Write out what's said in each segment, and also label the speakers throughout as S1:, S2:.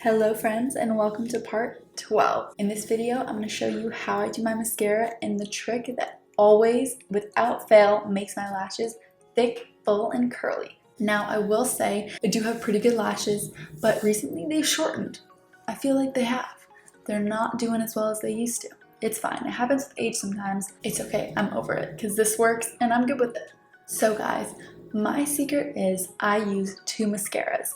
S1: Hello friends, and welcome to part 12. In this video, I'm going to show you how I do my mascara and the trick that always, without fail, makes my lashes thick, full, and curly. Now, I will say I do have pretty good lashes, but recently they've shortened. I feel like they have. They're not doing as well as they used to. It's fine. It happens with age sometimes. It's okay. I'm over it because this works and I'm good with it. So guys, my secret is I use two mascaras.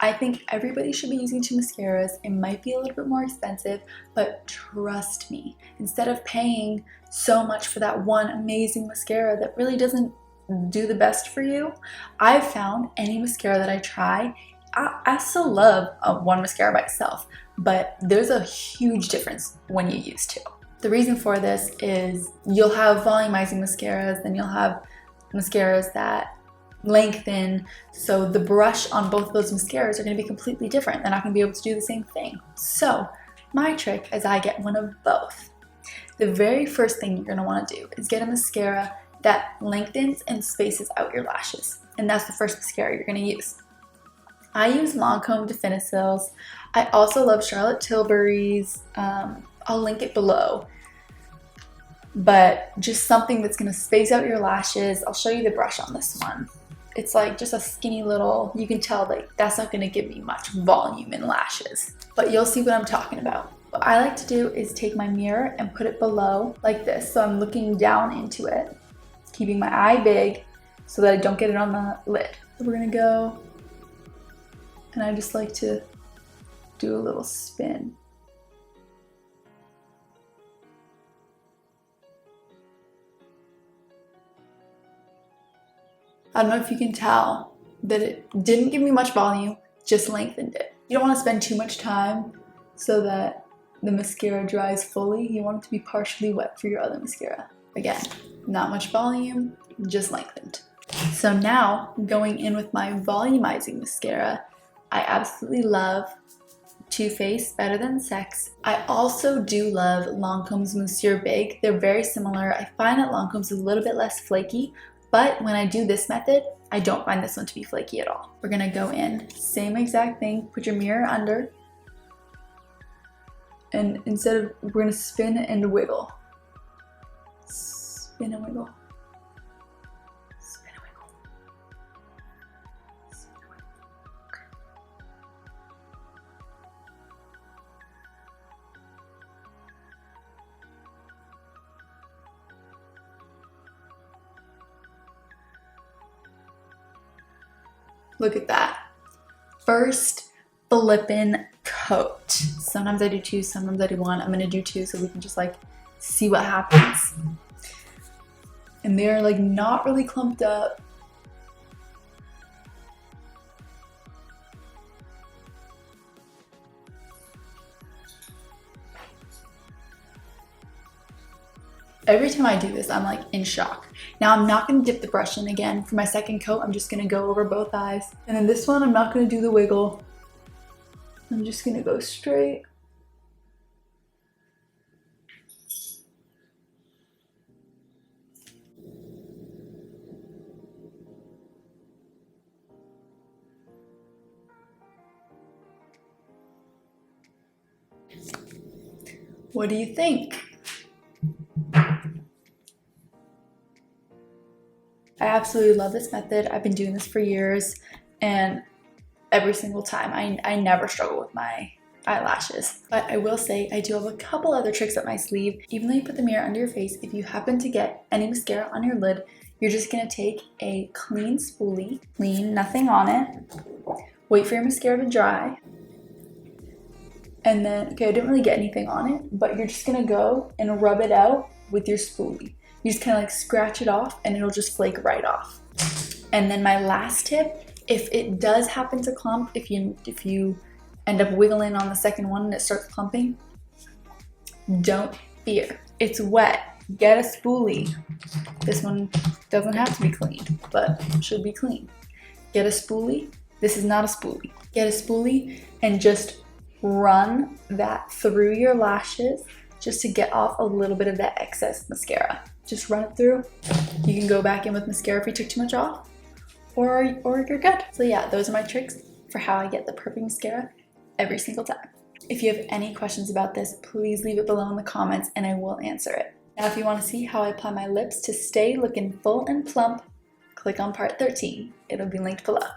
S1: I think everybody should be using two mascaras. It might be a little bit more expensive, but trust me, instead of paying so much for that one amazing mascara that really doesn't do the best for you, I've found any mascara that I try, I still love one mascara by itself, but there's a huge difference when you use two. The reason for this is you'll have volumizing mascaras, then you'll have mascaras that lengthen, so the brush on both of those mascaras are going to be completely different. They're not going to be able to do the same thing. So my trick is I get one of both. The very first thing you're going to want to do is get a mascara that lengthens and spaces out your lashes, and that's the first mascara you're going to use. I use Lancome Definicils. I also love Charlotte Tillburys. I'll link it below. But just something that's going to space out your lashes. I'll show you the brush on this one. It's like just a skinny little, you can tell like that's not going to give me much volume in lashes, but you'll see what I'm talking about. What I like to do is take my mirror and put it below like this, so I'm looking down into it, keeping my eye big so that I don't get it on the lid. So we're going to go, and I just like to do a little spin. I don't know if you can tell that it didn't give me much volume, just lengthened it. You don't want to spend too much time so that the mascara dries fully. You want it to be partially wet for your other mascara. Again, not much volume, just lengthened. So now, going in with my volumizing mascara, I absolutely love Too Faced Better Than Sex. I also do love Lancome's Monsieur Big. They're very similar. I find that Lancome's is a little bit less flaky, but when I do this method, I don't find this one to be flaky at all. We're gonna go in, same exact thing, put your mirror under, and instead of, we're gonna spin and wiggle. Spin and wiggle. Spin and wiggle. Spin and wiggle. Okay. Look at that. First flippin' coat. Sometimes I do two, sometimes I do one. I'm gonna do two so we can just like see what happens. And they're like not really clumped up. Every time I do this, I'm like in shock. Now I'm not gonna dip the brush in again. For my second coat, I'm just gonna go over both eyes. And then this one, I'm not gonna do the wiggle. I'm just gonna go straight. What do you think? I absolutely love this method. I've been doing this for years, and every single time I never struggle with my eyelashes. But I will say I do have a couple other tricks up my sleeve. Even though you put the mirror under your face, if you happen to get any mascara on your lid, you're just gonna take a clean spoolie, clean, nothing on it, wait for your mascara to dry, and then, okay, I didn't really get anything on it, but you're just gonna go and rub it out with your spoolie. You just kind of like scratch it off and it'll just flake right off. And then my last tip, if it does happen to clump, if you end up wiggling on the second one and it starts clumping, don't fear. It's wet. Get a spoolie. This one doesn't have to be cleaned, but should be clean. Get a spoolie. This is not a spoolie. Get a spoolie and just run that through your lashes just to get off a little bit of that excess mascara. Just run it through. You can go back in with mascara if you took too much off, or you're good. So yeah, those are my tricks for how I get the perfect mascara every single time. If you have any questions about this, please leave it below in the comments and I will answer it. Now if you want to see how I apply my lips to stay looking full and plump, click on part 13. It'll be linked below.